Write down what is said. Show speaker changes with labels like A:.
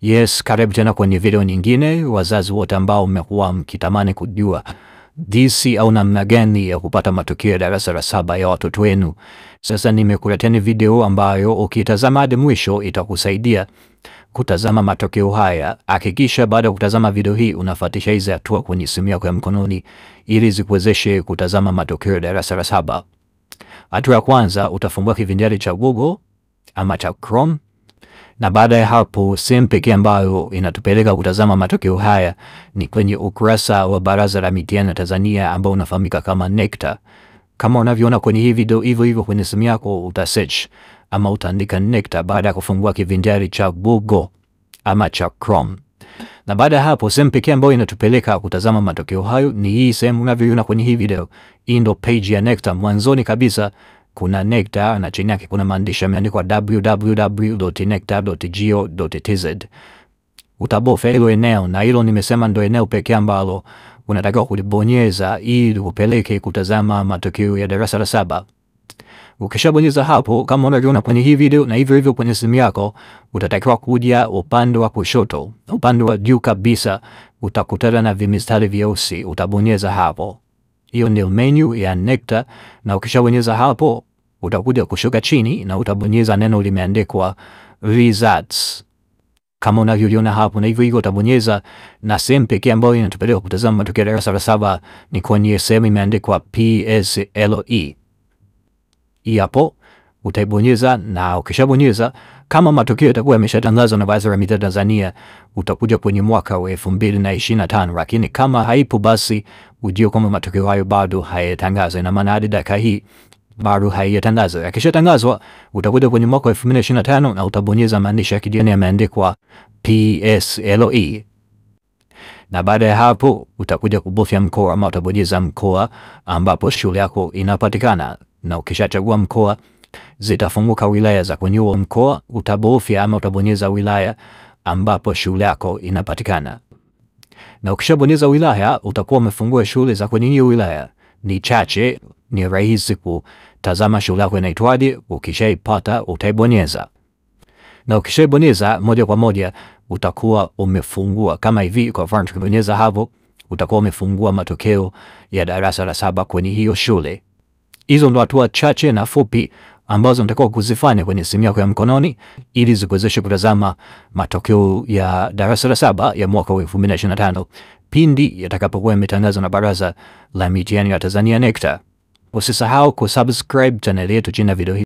A: Yes, karibu tena kwenye video nyingine. Wazazi wote ambao mmekuwa mkitamani kujua jinsi au namna gani ya kupata matokeo ya darasa la 7 ya watoto wenu, sasa nimekuleteni video ambayo ukitazama hadi mwisho itakusaidia kutazama matokeo haya. Hakikisha baada ya kutazama video hii unafuatisha hizi hatua kwenye simu yako ya mkononi ili zikuwezeshe kutazama matokeo ya darasa la 7. Hatua ya kwanza, utafungua kivinjari cha Google ama cha Chrome. Na baada ya hapo, sehemu pekee ambayo inatupeleka kutazama matokeo haya ni kwenye ukurasa wa Baraza la Mitihani ya Tanzania ambao unafahamika kama NECTA. Kama unavyoona kwenye hii video, hivyo kwenye simu yako utasearch ama utaandika NECTA baada ya kufungua kivinjari cha Google ama cha Chrome. Na baada ya hapo, sehemu pekee ambayo inatupeleka kutazama matokeo hayo ni hii sehemu unavyoiona kwenye hii video. Hii ndio page ya NECTA. Mwanzoni kabisa kuna NECTA na chini yake kuna maandishi yameandikwa www.necta.go.tz. Utabofya hilo eneo, na hilo nimesema ndio eneo pekee ambalo unatakiwa kulibonyeza ili upeleke kutazama matokeo ya darasa la 7. Ukishabonyeza hapo, kama unavyoona kwenye hii video na hivyo kwenye simu yako, utatakiwa kuja upande wa kushoto. Upande wa juu kabisa utakutana na vimistari vyeusi, utabonyeza hapo. Hiyo ndio menu ya NECTA, na ukishabonyeza hapo utakuja kushuka chini na utabonyeza neno limeandikwa results kama unavyoona hapo, na hivyo utabonyeza, na sehemu pekee ambayo inatupeleka kutazama matokeo ya darasa la 7 ni kwenye sehemu imeandikwa PSLE. Hapo utaibonyeza, na ukishabonyeza, kama matokeo yatakuwa yameshatangazwa na Baraza la Mitihani Tanzania, utakuja kwenye mwaka wa 2025. Lakini kama haipo, basi ujue kwamba matokeo hayo bado hayatangazwa. Ina maana hadi dakika hii bado hayatangazwa. Yakishatangazwa, utakuja kwenye mwaka wa 2025 na utabonyeza maandishi ya kijani yameandikwa PSLE. Na baada ya hapo utakuja kubofya mkoa, ama utabonyeza mkoa ambapo shule yako inapatikana, na ukishachagua mkoa zitafunguka wilaya za kwenye huo mkoa. Utabofya ama utabonyeza wilaya ambapo shule yako inapatikana, na ukishabonyeza wilaya utakuwa umefungua shule za kwenye hiyo wilaya. Ni chache, ni rahisi kutazama shule yako inaitwaje. Ukishaipata utaibonyeza, na ukishaibonyeza moja kwa moja utakuwa umefungua kama hivi. Kwa mfano tukibonyeza hapo, utakuwa umefungua matokeo ya darasa la 7 kwenye hiyo shule. Hizo ndo hatua chache na fupi ambazo unatakiwa kuzifanya kwenye simu yako ya mkononi ili zikuwezeshe kutazama matokeo ya darasa la 7 ya mwaka wa 2025 pindi yatakapokuwa yametangazwa na Baraza la Mitihani ya Tanzania NECTA. Usisahau kusubscribe channel yetu chini ya video hii.